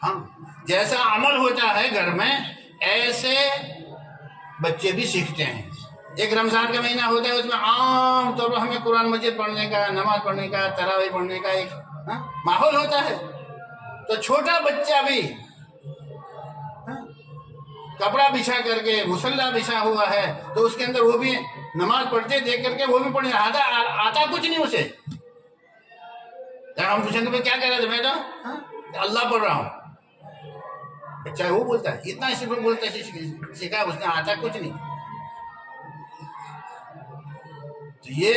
A: ہم جیسا عمل ہوتا ہے گھر میں ایسے بچے بھی سیکھتے ہیں۔ ایک رمضان کا مہینہ ہوتا ہے، اس میں عام طور پر ہمیں قرآن مجید پڑھنے کا، نماز پڑھنے کا، تراویح پڑھنے کا ایک ماحول ہوتا ہے۔ تو چھوٹا بچہ بھی کپڑا بچھا کر کے، مصلی بچھا ہوا ہے تو اس کے اندر وہ بھی نماز پڑھتے دیکھ کر کے وہ بھی پڑھنے آتا کچھ نہیں اسے۔ ہم پوچھیں گے کیا کہہ رہا تھا بیٹا؟ اللہ پڑھ رہا ہوں۔ بچہ وہ بولتا ہے، اتنا صرف بولتا ہے، سیکھا اس نے، آتا کچھ نہیں۔ تو یہ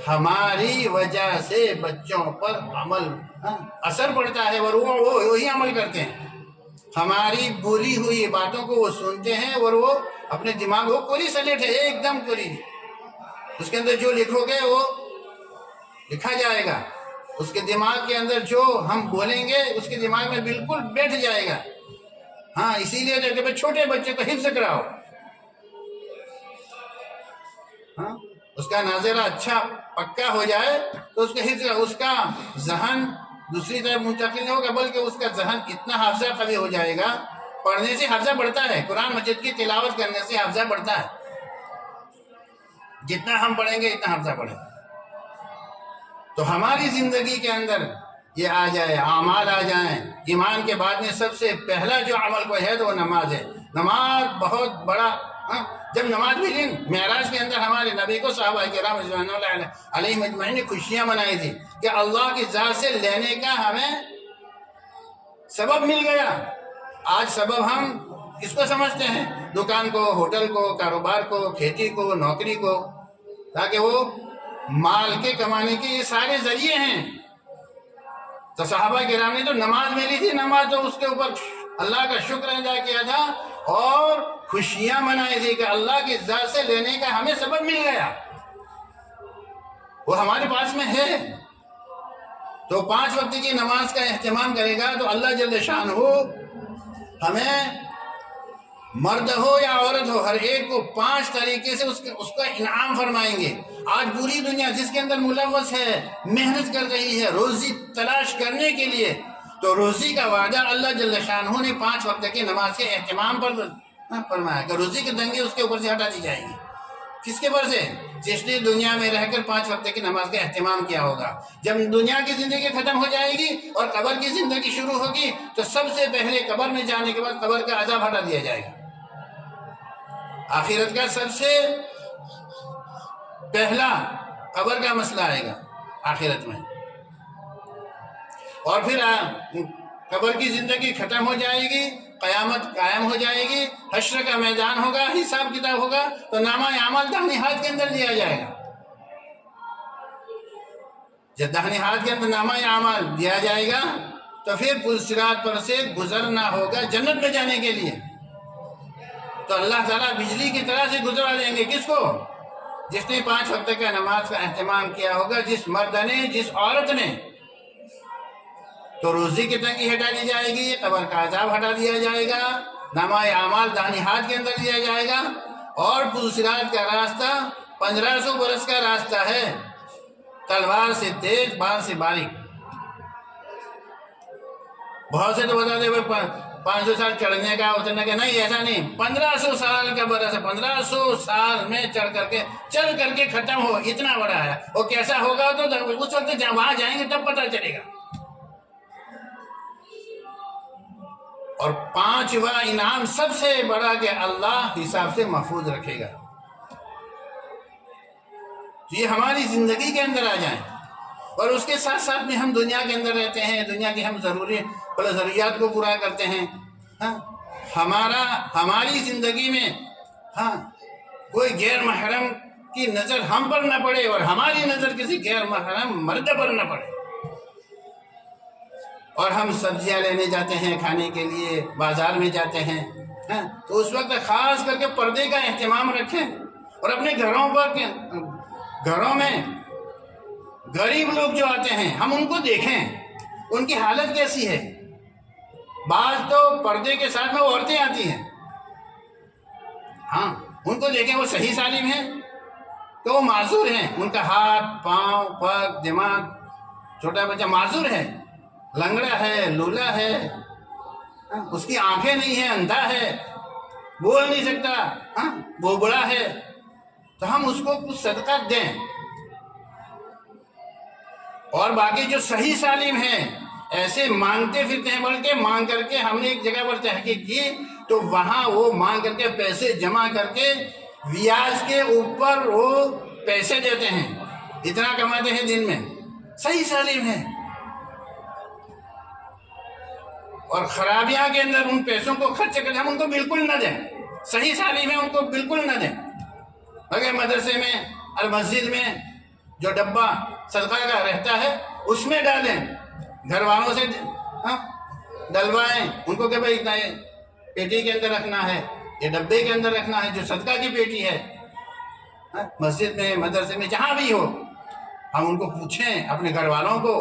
A: ہماری وجہ سے بچوں پر عمل اثر پڑتا ہے اور وہ وہی عمل کرتے ہیں۔ ہماری بولی ہوئی باتوں کو وہ سنتے ہیں اور وہ اپنے دماغ کو کوری سلیٹ ہے، ایک دم کوری، اس کے اندر جو لکھو گے وہ لکھا جائے گا، اس کے دماغ کے اندر جو ہم بولیں گے اس کے دماغ میں بالکل بیٹھ جائے گا۔ ہاں اسی لیے جو کہ چھوٹے بچے کو حفظ کراؤ، ہاں اس کا ناظرہ اچھا پکا ہو جائے تو اس کا حفظ، اس کا ذہن دوسری طرف منتقل نہیں ہوگا، بلکہ اس کا ذہن اتنا حافظہ قوی ہو جائے گا۔ پڑھنے سے حافظہ بڑھتا ہے، قرآن مجید کی تلاوت کرنے سے حافظہ بڑھتا ہے، جتنا ہم پڑھیں گے اتنا حافظہ بڑھے گا۔ تو ہماری زندگی کے اندر یہ آ جائے، اعمال آ جائیں۔ ایمان کے بعد میں سب سے پہلا جو عمل کوئی ہے تو وہ نماز ہے۔ نماز بہت بڑا، جب نماز ملی معراج کے اندر ہمارے نبی کو صحابہ کرام رضوان اللہ علیہ مجمعین نے خوشیاں منائی تھی کہ اللہ کی ذات سے لینے کا ہمیں سبب مل گیا۔ آج سبب ہم کس کو سمجھتے ہیں؟ دکان کو، ہوٹل کو، کاروبار کو، کھیتی کو، نوکری کو، تاکہ وہ مال کے کمانے کے یہ سارے ذریعے ہیں۔ تو صحابہ کرام نے تو نماز ملی تھی، نماز تو اس کے اوپر اللہ کا شکر ادا کیا تھا اور خوشیاں منائی تھی کہ اللہ کی ذات سے لینے کا ہمیں سبب مل گیا، وہ ہمارے پاس میں ہے۔ تو 5 وقت کی نماز کا اہتمام کرے گا تو اللہ جل شانہ ہمیں مرد ہو یا عورت ہو ہر ایک کو 5 طریقے سے اس کا انعام فرمائیں گے۔ آج پوری دنیا جس کے اندر ملوث ہے، محنت کر رہی ہے روزی تلاش کرنے کے لیے، تو روزی کا وعدہ اللہ جل شانہ نے 5 وقت کی نماز کے اہتمام پر فرمایا کہ روزی کی تنگی اس کے اوپر سے ہٹا دی جائے گی۔ کس کے پر سے؟ جس نے دنیا میں رہ کر 5 وقت کی نماز کا اہتمام کیا ہوگا۔ جب دنیا کی زندگی ختم ہو جائے گی اور قبر کی زندگی شروع ہوگی تو سب سے پہلے قبر میں جانے کے بعد قبر کا عذاب ہٹا دیا جائے گا۔ آخرت کا سب سے پہلا قبر کا مسئلہ آئے گا آخرت میں، اور پھر قبر کی زندگی ختم ہو جائے گی، قیامت قائم ہو جائے گی، حشر کا میدان ہوگا، حساب کتاب ہوگا، تو نامہ اعمال داہنے ہاتھ کے اندر دیا جائے گا۔ جب داہنے ہاتھ کے اندر نامہ اعمال دیا جائے گا تو پھر پل صراط پر سے گزرنا ہوگا جنت میں جانے کے لیے۔ تو اللہ تعالیٰ بجلی کی طرح سے گزرا دیں گے کس کو؟ جس نے 5 وقت کا نماز کا اہتمام کیا ہوگا، جس مرد نے، جس عورت نے۔ تو روزی کی تنگی ہٹا دی جائے گی، قبر کا عذاب ہٹا دیا جائے گا، نامہ اعمال دائیں ہاتھ کے اندر دیا جائے گا، اور پلسرات کا راستہ 1500 برس کا راستہ ہے، تلوار سے تیز، بال سے باریک۔ بہت سے تو بتاتے ہیں 500 سال چڑھنے کا اترنے کا، نہیں ایسا نہیں، 1500 سال کا برس ہے، 1500 سال میں چل کر کے ختم ہو، اتنا بڑا ہے۔ وہ کیسا ہوگا تو اس وقت وہاں جائیں گے تب پتہ چلے گا۔ اور 5واں انعام سب سے بڑا کہ اللہ حساب سے محفوظ رکھے گا۔ یہ ہماری زندگی کے اندر آ جائیں، اور اس کے ساتھ ساتھ میں ہم دنیا کے اندر رہتے ہیں، دنیا کی ہم ضروریات کو پورا کرتے ہیں۔ ہماری زندگی میں کوئی غیر محرم کی نظر ہم پر نہ پڑے، اور ہماری نظر کسی غیر محرم مرد پر نہ پڑے۔ اور ہم سبزیاں لینے جاتے ہیں کھانے کے لیے، بازار میں جاتے ہیں، تو اس وقت خاص کر کے پردے کا اہتمام رکھیں، اور اپنے گھروں میں غریب لوگ جو آتے ہیں ہم ان کو دیکھیں، ان کی حالت کیسی ہے۔ بعض تو پردے کے ساتھ میں عورتیں آتی ہیں، ان کو دیکھیں وہ صحیح سالم ہیں تو وہ معذور ہیں، ان کا ہاتھ، پاؤں، پگ، دماغ، چھوٹا بچہ معذور ہے، لنگڑا ہے، لولا ہے، اس کی آنکھیں نہیں ہیں، اندھا ہے، بول نہیں سکتا، بوبڑا ہے، تو ہم اس کو کچھ صدقہ دیں۔ اور باقی جو صحیح سالم ہیں ایسے مانگتے پھرتے ہیں، بلکہ مانگ کر کے ہم نے ایک جگہ پر تحقیق کی تو وہاں وہ مانگ کر کے پیسے جمع کر کے بیاج کے اوپر وہ پیسے دیتے ہیں، اتنا کماتے ہیں دن میں، صحیح سالم ہیں۔ اور خرابیاں کے اندر ان پیسوں کو خرچ کرتے ہم ان کو بالکل نہ دیں، صحیح سالم ہیں ان کو بالکل نہ دیں، اگر مدرسے میں اور مسجد میں جو ڈبہ صدقہ کا رہتا ہے اس میں ڈالیں، گھر والوں سے ڈلوائیں ان کو کہ بھائی اتنا پیٹی کے اندر رکھنا ہے، یہ ڈبے کے اندر رکھنا ہے جو صدقہ کی پیٹی ہے۔ مسجد میں، مدرسے میں، جہاں بھی ہو ہم ان کو پوچھیں، اپنے گھر والوں کو۔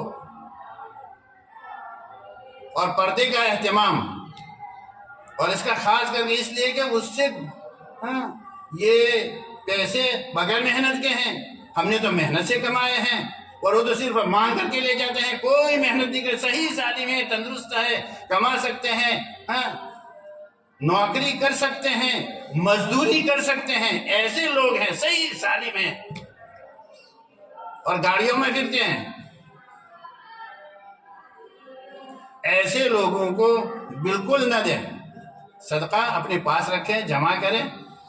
A: اور پردے کا اہتمام، اور اس کا خاص کر کے اس لیے کہ اس سے یہ پیسے بغیر محنت کے ہیں، ہم نے تو محنت سے کمائے ہیں، اور وہ تو صرف مانگ کر کے لے جاتے ہیں، کوئی محنت نہیں کرتے، صحیح سالم ہے، تندرست ہے، کما سکتے ہیں، نوکری کر سکتے ہیں، مزدوری کر سکتے ہیں، ایسے لوگ ہیں صحیح سالم ہیں، اور گاڑیوں میں پھرتے ہیں۔ ایسے لوگوں کو بالکل نہ دیں، صدقہ اپنے پاس رکھیں، جمع کریں،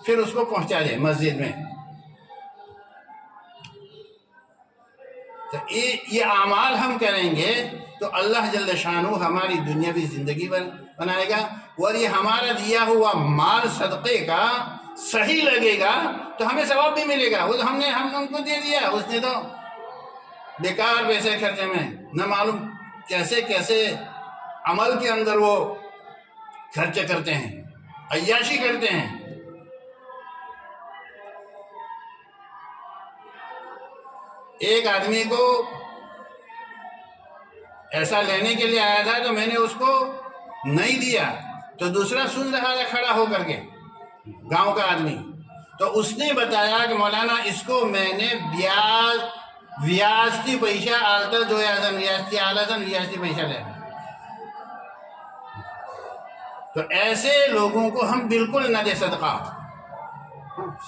A: پھر اس کو پہنچا دیں مسجد میں۔ تو یہ اعمال ہم کریں گے تو اللہ جل شانہ ہماری دنیاوی زندگی بنائے گا، اور یہ ہمارا دیا ہوا مال صدقے کا صحیح لگے گا تو ہمیں ثواب بھی ملے گا۔ وہ تو ہم ان کو دے دیا، اس نے تو بیکار پیسے خرچے میں، نہ معلوم کیسے کیسے عمل کے اندر وہ خرچ کرتے ہیں، عیاشی کرتے ہیں۔ ایک آدمی کو ایسا لینے کے لیے آیا تھا تو میں نے اس کو نہیں دیا، تو دوسرا سن رہا تھا کھڑا ہو کر کے، گاؤں کا آدمی، تو اس نے بتایا کہ مولانا اس کو میں نے ریاستی پیسہ آلتا جو ریاستی آلتن ریاستی پیسہ لے۔ تو ایسے لوگوں کو ہم بالکل نہ دے صدقہ۔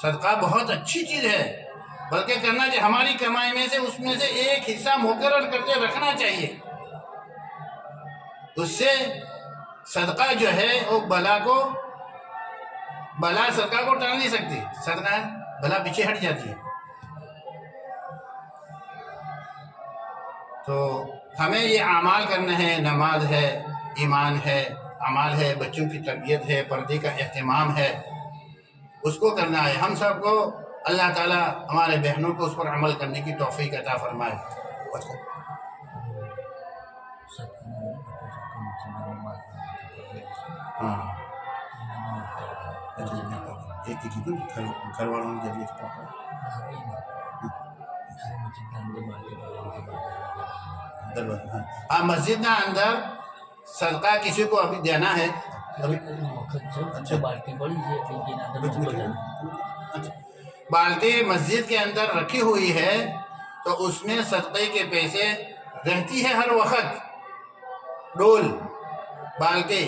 A: صدقہ بہت اچھی چیز ہے، بلکہ کرنا چاہیے، ہماری کمائی میں سے اس میں سے ایک حصہ مقرر کر کے رکھنا چاہیے، اس سے صدقہ جو ہے وہ بلا صدقہ کو ٹال نہیں سکتی، صدقہ بلا پیچھے ہٹ جاتی ہے۔ تو ہمیں یہ اعمال کرنا ہے، نماز ہے، ایمان ہے، اعمال ہے، بچوں کی تربیت ہے، پردے کا اہتمام ہے، اس کو کرنا ہے۔ ہم سب کو اللہ تعالیٰ ہمارے بہنوں کو اس پر عمل کرنے کی توفیق عطا فرمائے۔ گھر والوں ہاں مسجد نہ اندر صدقہ کسی کو ابھی دینا ہے ابھی اچھا بالٹی مسجد کے اندر رکھی ہوئی ہے تو اس میں صدقے کے پیسے رہتی ہے ہر وقت. ڈول بالٹی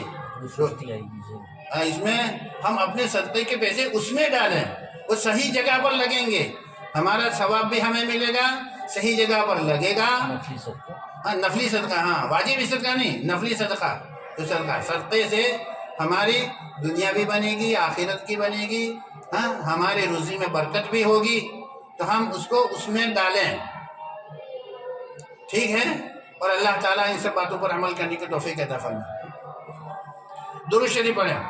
A: اس میں ہم اپنے صدقے کے پیسے اس میں ڈالیں, وہ صحیح جگہ پر لگیں گے, ہمارا ثواب بھی ہمیں ملے گا, صحیح جگہ پر لگے گا. ہاں نفلی صدقہ, ہاں واجب صدقہ نہیں, نفلی صدقہ. تو صدقے سے ہماری دنیا بھی بنے گی, آخرت کی بنے گی, ہاں ہمارے روزی میں برکت بھی ہوگی, تو ہم اس کو اس میں ڈالیں. ٹھیک ہے, اور اللہ تعالیٰ ان سب باتوں پر عمل کرنے کی توفیق عطا فرمائے. درود شریف پڑھیں.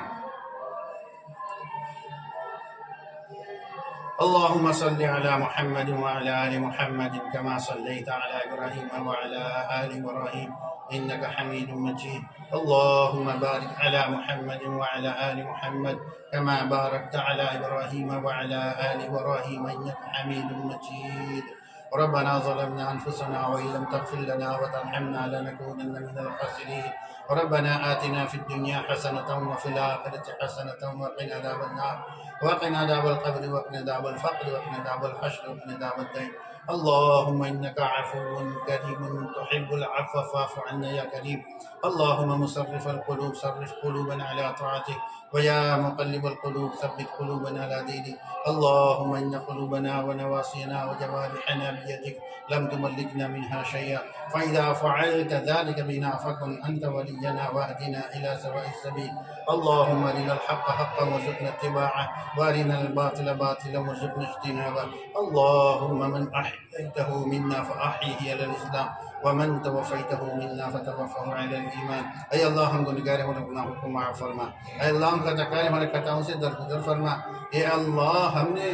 A: اللهم صل على محمد وعلى آل محمد كما صليت على إبراهيم وعلى آل إبراهيم إنك حميد مجيد. اللهم بارك على محمد وعلى آل محمد كما باركت على إبراهيم وعلى آل إبراهيم إنك حميد مجيد. ربنا ظلمنا أنفسنا وإن لم تغفر لنا وترحمنا لنكونن من الخاسرين. ربنا آتنا في الدنيا حسنة وفي الآخرة حسنة وقنا عذاب النار وقنا عذاب القبر وقنا عذاب الفقر وقنا عذاب الحشر وقنا عذاب الدين. اللهم إنك عفو كريم تحب العفو فاعف عنا يا كريم. اللهم مصرف القلوب صرف قلوبنا على طاعتك, ويا مقلب القلوب ثبت قلوبنا على دينك. اللهم إن قلوبنا ونواصينا وجوارحنا بيدك لم تملكنا منها شيئا, فإذا فعلت ذلك بنا فكن أنت ولينا واهدنا إلى سواء السبيل. اللهم أرنا الحق حقا وارزقنا اتباعه, وأرنا الباطل باطلا وارزقنا اجتنابه. اللهم من أحييته منا فأحيه على الإسلام, ومن توفيته منا فتوفه على الإيمان. اے اللہ ہم گنہگار ہمارے گناہوں کو معاف فرما. اے اللہ ہم خطاکار ہمارے خطاؤں سے درگزر فرما. اے اللہ ہم نے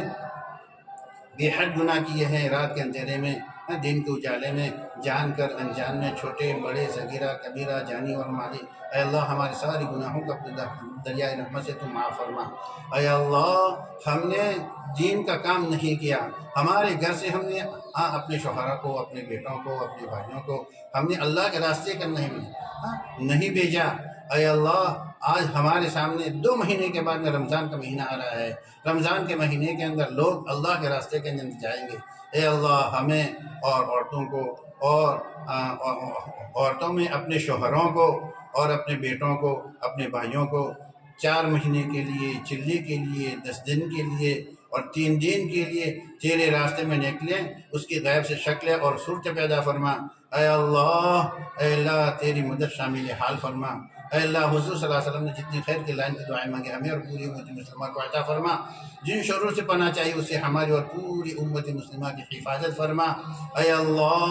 A: بے حد گناہ کیے ہیں رات کے اندھیرے میں, دن کے اجالے میں, جان کر انجان میں, چھوٹے بڑے صغیرہ کبیرہ جانی اور مالی. اے اللہ ہمارے ساری گناہوں کا دریائے رحمت سے تو معاف فرما. اے اللہ ہم نے دین کا کام نہیں کیا, ہمارے گھر سے ہم نے اپنے شوہروں کو, اپنے بیٹوں کو, اپنے بھائیوں کو ہم نے اللہ کے راستے کا نہیں بھیجا. اے اللہ آج ہمارے سامنے 2 مہینے کے بعد میں رمضان کا مہینہ آ رہا ہے, رمضان کے مہینے کے اندر لوگ اللہ کے راستے کے اندر جائیں گے. اے اللہ ہمیں اور عورتوں کو اور عورتوں میں اپنے شوہروں کو اور اپنے بیٹوں کو, اپنے بھائیوں کو 4 مہینے کے لیے, چلے کے لیے, 10 دن کے لیے اور 3 دن کے لیے تیرے راستے میں نکلیں, اس کی غیب سے شکلیں اور صورت پیدا فرما. اے اللہ تیری مدد شامل حال فرما. اے اللہ حضور صلی اللہ علیہ وسلم نے جتنی خیر کی لائن کی دعائیں مانگے ہمیں اور پوری امت مسلمہ کو عطا فرما. جن شرور سے پناہ چاہیے اسے ہماری اور پوری امت مسلمہ کی حفاظت فرما. اے اللہ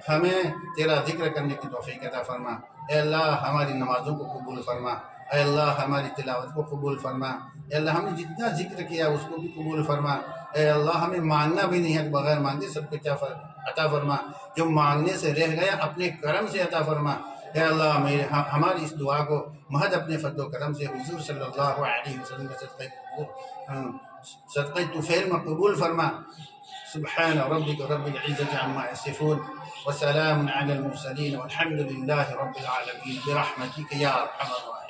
A: ہمیں تیرا ذکر کرنے کی توفیق عطا فرما. اے اللہ ہماری نمازوں کو قبول فرما. اے اللہ ہماری تلاوت کو قبول فرما. اے اللہ ہم نے جتنا ذکر کیا اس کو بھی قبول فرما. اے اللہ ہمیں مانگنا بھی نہیں ہے, بغیر مانگے سب کچھ عطا فرما. جو مانگنے سے رہ گیا اپنے کرم سے عطا فرما. اے اللہ ہماری اس دعا کو محض اپنے فضل و کرم سے حضور صلی اللہ علیہ وسلم کے صدقہ طفیل میں قبول فرما. سبحان ربک رب العزة عما يصفون وسلام على المرسلين والحمد لله رب العالمين برحمتك يا ارحم الراحمين.